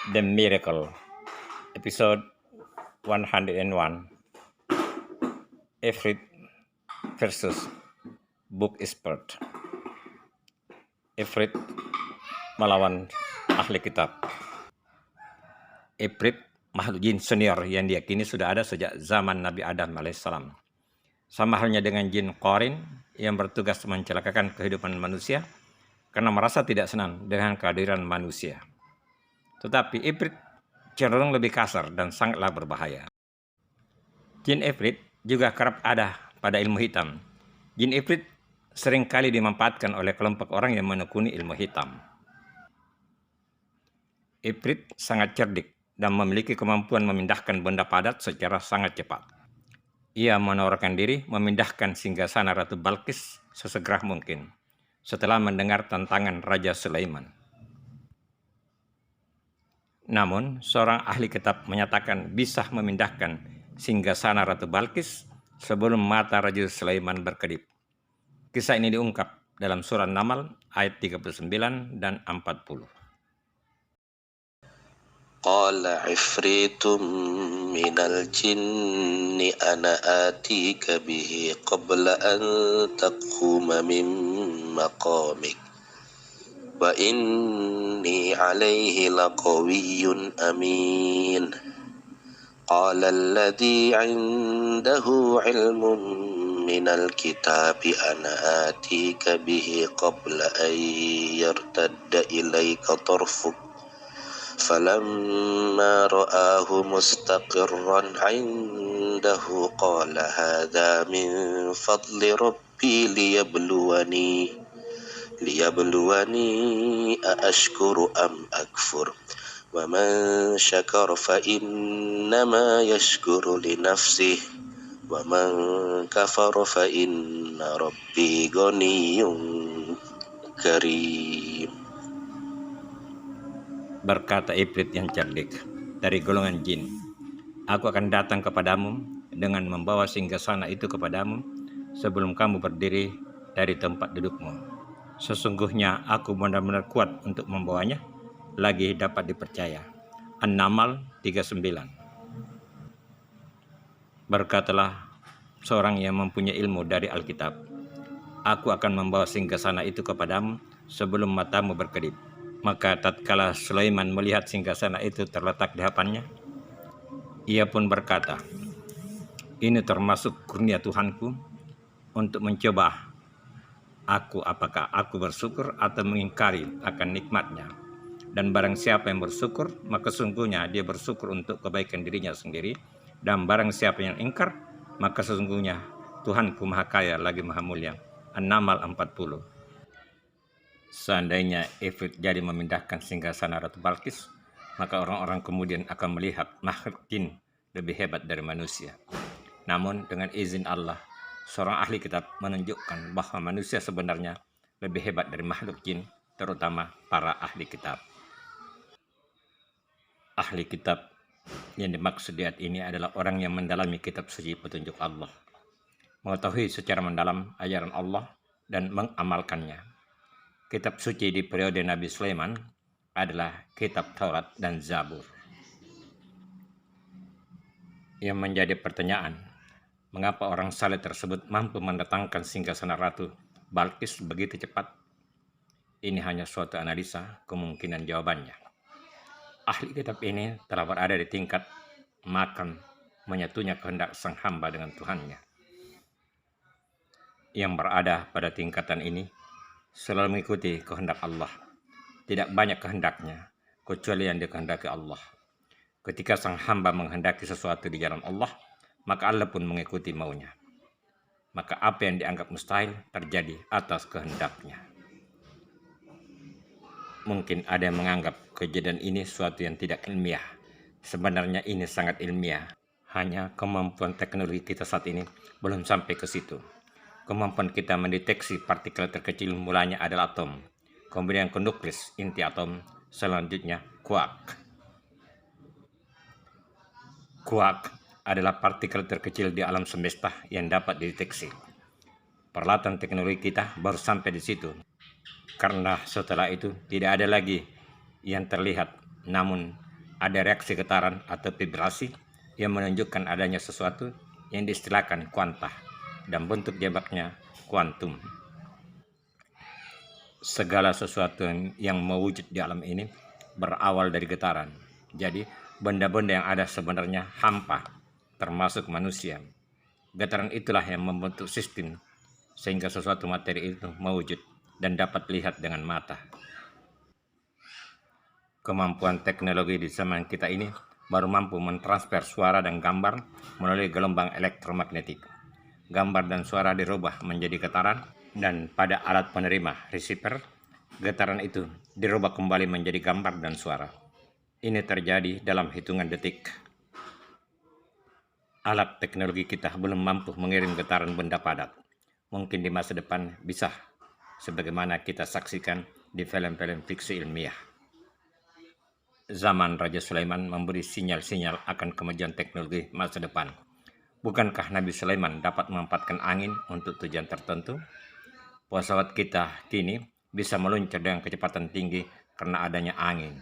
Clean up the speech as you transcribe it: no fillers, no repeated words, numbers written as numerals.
The Miracle, episode 101, Ifrit versus Book Expert. Ifrit melawan ahli kitab. Ifrit makhluk jin senior yang diyakini sudah ada sejak zaman Nabi Adam alaihissalam. Sama halnya dengan jin Qarin yang bertugas mencelakakan kehidupan manusia karena merasa tidak senang dengan kehadiran manusia. Tetapi Ifrit cenderung lebih kasar dan sangatlah berbahaya. Jin Ifrit juga kerap ada pada ilmu hitam. Jin Ifrit seringkali dimanfaatkan oleh kelompok orang yang menekuni ilmu hitam. Ifrit sangat cerdik dan memiliki kemampuan memindahkan benda padat secara sangat cepat. Ia menawarkan diri memindahkan singgasana Ratu Balqis sesegera mungkin setelah mendengar tantangan Raja Sulaiman. Namun, seorang ahli kitab menyatakan bisa memindahkan singgasana Ratu Balqis sebelum mata Raja Sulaiman berkedip. Kisah ini diungkap dalam surah Namal ayat 39 dan 40. Qala ifritun minal jinni ana atika bihi qabla an taquma min maqamik wa inni alayhi laqawiyyun amin. Qala alladhi 'indahu 'ilmun minal kitabi ana atika bihi qabla an yartadda ilayka tarfuk فلما رآه مستقرا عنده قال هذا من فضل ربي ليبلوني أأشكر أم أكفر ومن شكر فإنما يشكر لنفسه ومن كفر فإن ربي غني كريم. Berkata Ifrit yang cerdik dari golongan jin, aku akan datang kepadamu dengan membawa singgasana itu kepadamu sebelum kamu berdiri dari tempat dudukmu. Sesungguhnya aku benar-benar kuat untuk membawanya, lagi dapat dipercaya. An-Namal 39. Berkatalah seorang yang mempunyai ilmu dari Alkitab, aku akan membawa singgasana itu kepadamu sebelum matamu berkedip. Maka tatkala Sulaiman melihat singgasana itu terletak di hadapannya, ia pun berkata, ini termasuk kurnia Tuhanku untuk mencoba aku apakah aku bersyukur atau mengingkari akan nikmatnya. Dan barang siapa yang bersyukur, maka sesungguhnya dia bersyukur untuk kebaikan dirinya sendiri. Dan barang siapa yang ingkar, maka sesungguhnya Tuhanku maha kaya lagi maha mulia. An-Namal 40. Seandainya Ifrit jadi memindahkan singgasana Ratu Balqis, maka orang-orang kemudian akan melihat makhluk jin lebih hebat dari manusia. Namun dengan izin Allah, seorang ahli kitab menunjukkan bahwa manusia sebenarnya lebih hebat dari makhluk jin, terutama para ahli kitab. Ahli kitab yang dimaksud di ayat ini adalah orang yang mendalami kitab suci petunjuk Allah, mengetahui secara mendalam ajaran Allah dan mengamalkannya. Kitab suci di periode Nabi Sulaiman adalah kitab Taurat dan Zabur. Yang menjadi pertanyaan, mengapa orang saleh tersebut mampu mendatangkan singgasana Ratu Balqis begitu cepat? Ini hanya suatu analisa kemungkinan jawabannya. Ahli kitab ini telah berada di tingkat makan menyatunya kehendak sang hamba dengan Tuhannya. Yang berada pada tingkatan ini selalu mengikuti kehendak Allah. Tidak banyak kehendaknya, kecuali yang dikehendaki Allah. Ketika sang hamba menghendaki sesuatu di jalan Allah, maka Allah pun mengikuti maunya. Maka apa yang dianggap mustahil terjadi atas kehendaknya. Mungkin ada yang menganggap kejadian ini suatu yang tidak ilmiah. Sebenarnya ini sangat ilmiah. Hanya kemampuan teknologi kita saat ini belum sampai ke situ. Kemampuan kita mendeteksi partikel terkecil mulanya adalah atom, kemudian ke nukleus inti atom, selanjutnya kuark. Kuark adalah partikel terkecil di alam semesta yang dapat dideteksi. Peralatan teknologi kita baru sampai di situ, karena setelah itu tidak ada lagi yang terlihat, namun ada reaksi getaran atau vibrasi yang menunjukkan adanya sesuatu yang diistilahkan kuanta dan bentuk jabatnya kuantum. Segala sesuatu yang mewujud di alam ini berawal dari getaran. Jadi, benda-benda yang ada sebenarnya hampa, termasuk manusia. Getaran itulah yang membentuk sistem sehingga sesuatu materi itu mewujud dan dapat dilihat dengan mata. Kemampuan teknologi di zaman kita ini baru mampu mentransfer suara dan gambar melalui gelombang elektromagnetik. Gambar dan suara dirubah menjadi getaran, dan pada alat penerima receiver, getaran itu dirubah kembali menjadi gambar dan suara. Ini terjadi dalam hitungan detik. Alat teknologi kita belum mampu mengirim getaran benda padat. Mungkin di masa depan bisa, sebagaimana kita saksikan di film-film fiksi ilmiah. Zaman Raja Sulaiman memberi sinyal-sinyal akan kemajuan teknologi masa depan. Bukankah Nabi Sulaiman dapat memanfaatkan angin untuk tujuan tertentu? Pesawat kita kini bisa meluncur dengan kecepatan tinggi karena adanya angin.